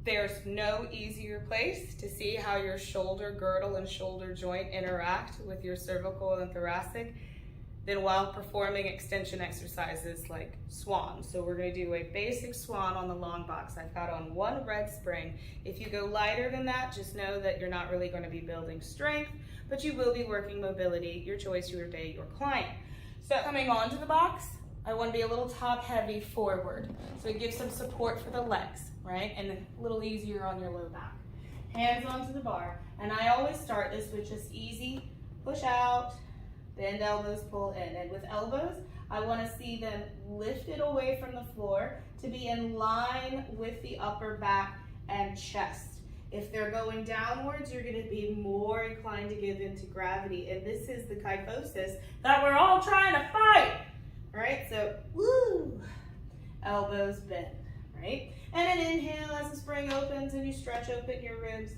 There's no easier place to see how your shoulder girdle and shoulder joint interact with your cervical and thoracic than while performing extension exercises like Swan. So we're gonna do a basic Swan on the long box. I've got on one red spring. If you go lighter than that, just know that you're not really gonna be building strength, but you will be working mobility, your choice, your day, your client. So coming onto the box, I wanna be a little top heavy forward. So it gives some support for the legs, right? And a little easier on your low back. Hands onto the bar. And I always start this with just easy push out, bend elbows, pull in. And with elbows, I want to see them lifted away from the floor to be in line with the upper back and chest. If they're going downwards, you're going to be more inclined to give into gravity. And this is the kyphosis that we're all trying to fight. All right, so woo, elbows bend, right? And an inhale as the spring opens and you stretch open your ribs.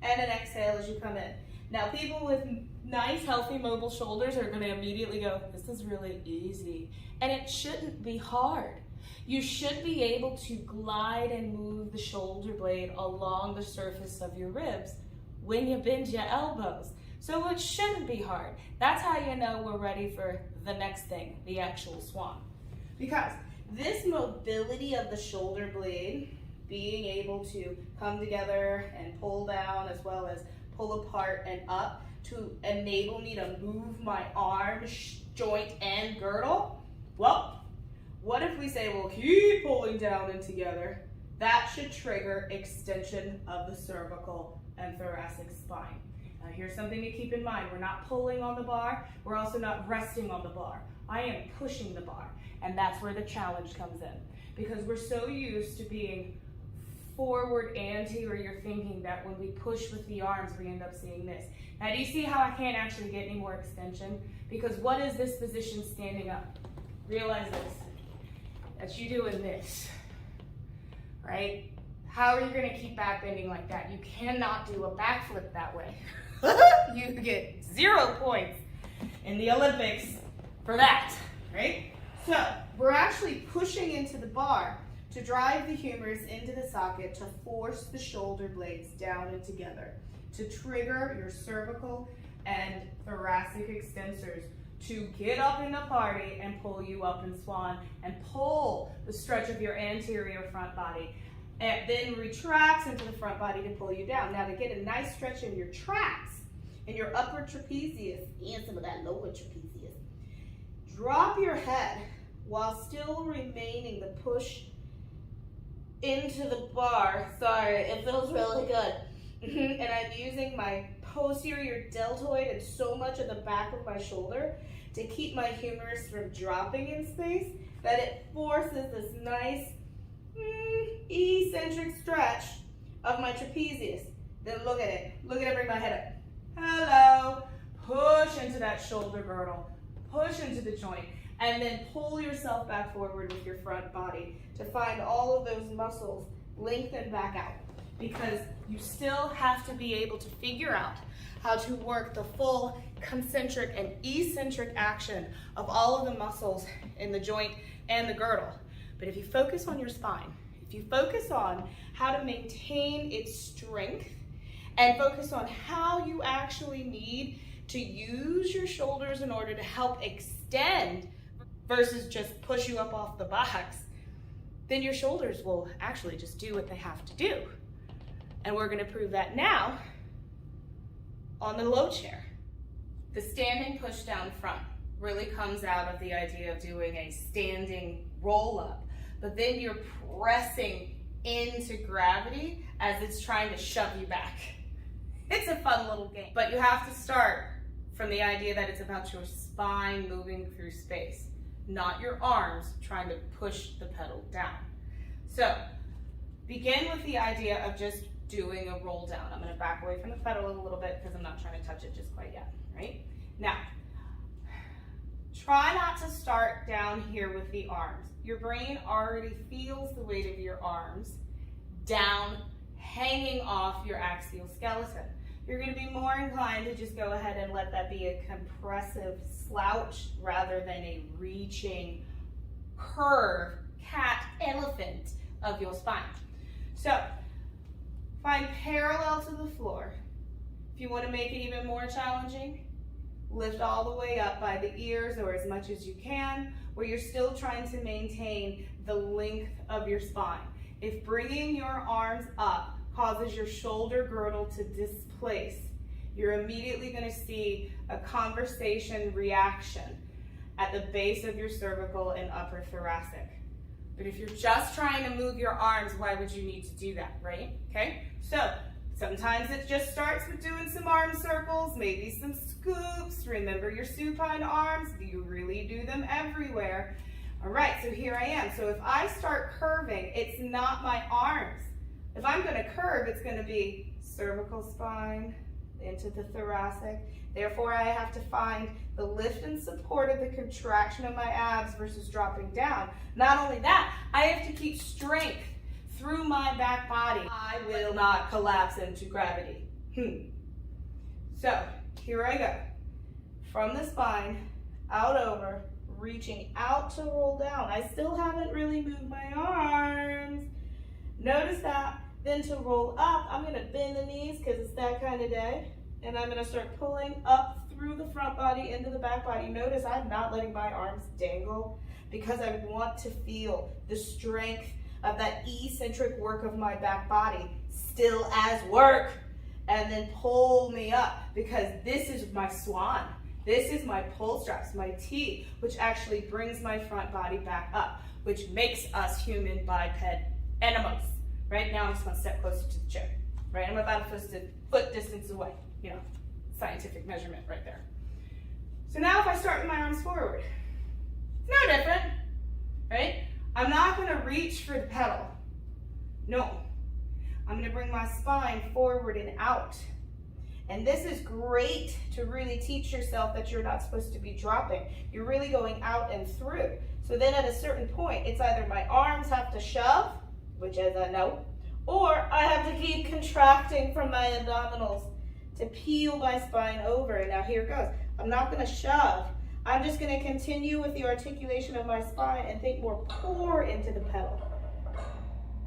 And an exhale as you come in. Now, people with nice, healthy, mobile shoulders are going to immediately go, this is really easy. And it shouldn't be hard. You should be able to glide and move the shoulder blade along the surface of your ribs when you bend your elbows. So it shouldn't be hard. That's how you know we're ready for the next thing, the actual Swan. Because this mobility of the shoulder blade, being able to come together and pull down as well as pull apart and up to enable me to move my arm, joint, and girdle. Well, what if we say, well, keep pulling down and together? That should trigger extension of the cervical and thoracic spine. Now, here's something to keep in mind. We're not pulling on the bar. We're also not resting on the bar. I am pushing the bar, and that's where the challenge comes in. Because we're so used to being forward anterior, you're thinking that when we push with the arms, we end up seeing this. Now, do you see how I can't actually get any more extension? Because what is this position standing up? Realize this, that you doing this, right? How are you gonna keep back bending like that? You cannot do a backflip that way. You get 0 points in the Olympics for that, right? So we're actually pushing into the bar to drive the humerus into the socket to force the shoulder blades down and together, to trigger your cervical and thoracic extensors to get up in the party and pull you up in Swan and pull the stretch of your anterior front body and then retracts into the front body to pull you down. Now, to get a nice stretch in your traps, in your upper trapezius and some of that lower trapezius, drop your head while still remaining the push into the bar. Sorry, it feels really good. And I'm using my posterior deltoid and so much of the back of my shoulder to keep my humerus from dropping in space that it forces this nice eccentric stretch of my trapezius. Then look at it. Look at it, bring my head up. Hello. Push into that shoulder girdle. Push into the joint. And then pull yourself back forward with your front body to find all of those muscles lengthen back out. Because you still have to be able to figure out how to work the full concentric and eccentric action of all of the muscles in the joint and the girdle. But if you focus on your spine, if you focus on how to maintain its strength and focus on how you actually need to use your shoulders in order to help extend versus just push you up off the box, then your shoulders will actually just do what they have to do. And we're gonna prove that now on the low chair. The standing push down front really comes out of the idea of doing a standing roll up, but then you're pressing into gravity as it's trying to shove you back. It's a fun little game, but you have to start from the idea that it's about your spine moving through space, not your arms trying to push the pedal down. So begin with the idea of just doing a roll down. I'm gonna back away from the pedal a little bit because I'm not trying to touch it just quite yet, right? Now, try not to start down here with the arms. Your brain already feels the weight of your arms down, hanging off your axial skeleton. You're gonna be more inclined to just go ahead and let that be a compressive slouch rather than a reaching curve, cat, elephant of your spine. So Find parallel to the floor. If you want to make it even more challenging, lift all the way up by the ears or as much as you can, where you're still trying to maintain the length of your spine. If bringing your arms up causes your shoulder girdle to displace, you're immediately going to see a conversation reaction at the base of your cervical and upper thoracic. But if you're just trying to move your arms, why would you need to do that, right? Okay, so sometimes it just starts with doing some arm circles, maybe some scoops. Remember your supine arms, you really do them everywhere. All right, so here I am. So if I start curving, it's not my arms. If I'm going to curve, it's going to be cervical spine into the thoracic. Therefore, I have to find the lift and support of the contraction of my abs versus dropping down. Not only that, I have to keep strength through my back body. I will not collapse into gravity. So, here I go. From the spine, out over, reaching out to roll down. I still haven't really moved my arms. Notice that. Then to roll up, I'm going to bend the knees because it's that kind of day. And I'm going to start pulling up through the front body into the back body. Notice I'm not letting my arms dangle because I want to feel the strength of that eccentric work of my back body still as work. And then pull me up because this is my swan. This is my pull straps, my T, which actually brings my front body back up, which makes us human biped animals. Right now, I'm just going to step closer to the chair. Right, I'm about a foot distance away. You know, scientific measurement right there. So now if I start with my arms forward, it's no different, right? I'm not going to reach for the pedal. No. I'm going to bring my spine forward and out. And this is great to really teach yourself that you're not supposed to be dropping. You're really going out and through. So then at a certain point, it's either my arms have to shove, which is a no, or I have to keep contracting from my abdominals to peel my spine over. And now here it goes. I'm not going to shove. I'm just going to continue with the articulation of my spine and think more pour into the pedal.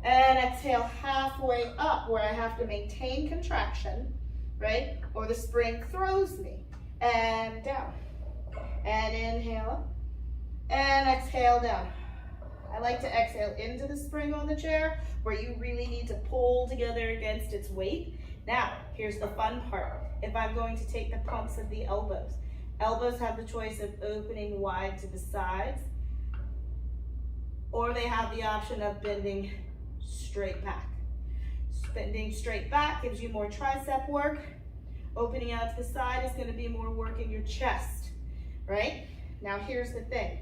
And exhale halfway up where I have to maintain contraction, right? Or the spring throws me. And down. And inhale. And exhale down. I like to exhale into the spring on the chair where you really need to pull together against its weight. Now, here's the fun part. If I'm going to take the pumps of the elbows, elbows have the choice of opening wide to the sides, or they have the option of bending straight back. Bending straight back gives you more tricep work. Opening out to the side is going to be more work in your chest, right? Now, here's the thing.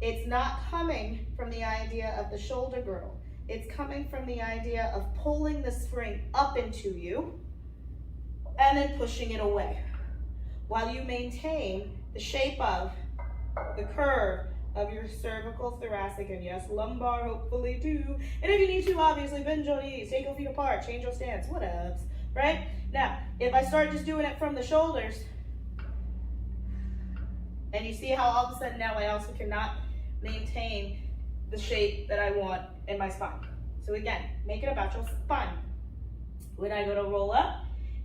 It's not coming from the idea of the shoulder girdle. It's coming from the idea of pulling the spring up into you and then pushing it away while you maintain the shape of the curve of your cervical, thoracic, and yes, lumbar hopefully too. And if you need to, obviously bend your knees, take your feet apart, change your stance, whatevs, right? Now, if I start just doing it from the shoulders, and you see how all of a sudden now I also cannot maintain the shape that I want in my spine. So again, make it about your spine. When I go to roll up,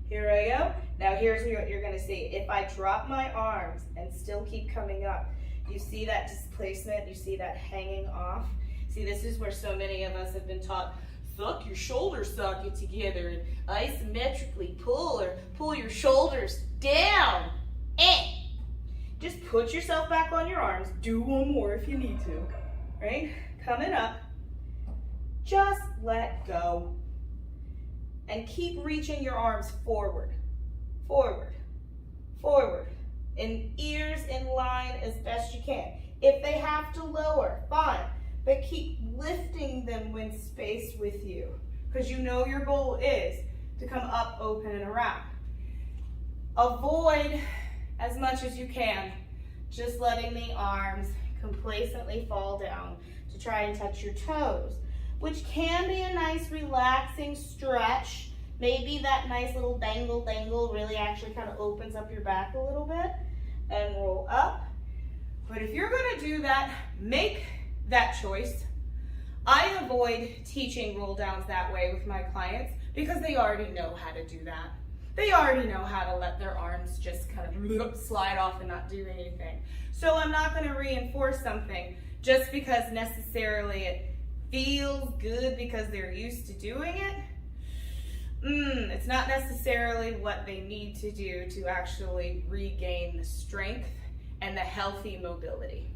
here I go. Now here's what you're gonna see. If I drop my arms and still keep coming up, you see that displacement, you see that hanging off. See, this is where so many of us have been taught, suck your shoulder socket together and isometrically pull or pull your shoulders down. Just put yourself back on your arms. Do one more if you need to, right? Coming up, just let go. And keep reaching your arms forward, forward, forward. And ears in line as best you can. If they have to lower, fine. But keep lifting them when spaced with you. Because you know your goal is to come up, open, and around. Avoid as much as you can just letting the arms complacently fall down to try and touch your toes, which can be a nice relaxing stretch. Maybe that nice little dangle really actually kind of opens up your back a little bit and roll up. But if you're going to do that, make that choice I avoid teaching roll downs that way with my clients because they already know how to do that. They already know how to let their arms just kind of slide off and not do anything. So I'm not going to reinforce something just because necessarily it feels good because they're used to doing it. It's not necessarily what they need to do to actually regain the strength and the healthy mobility.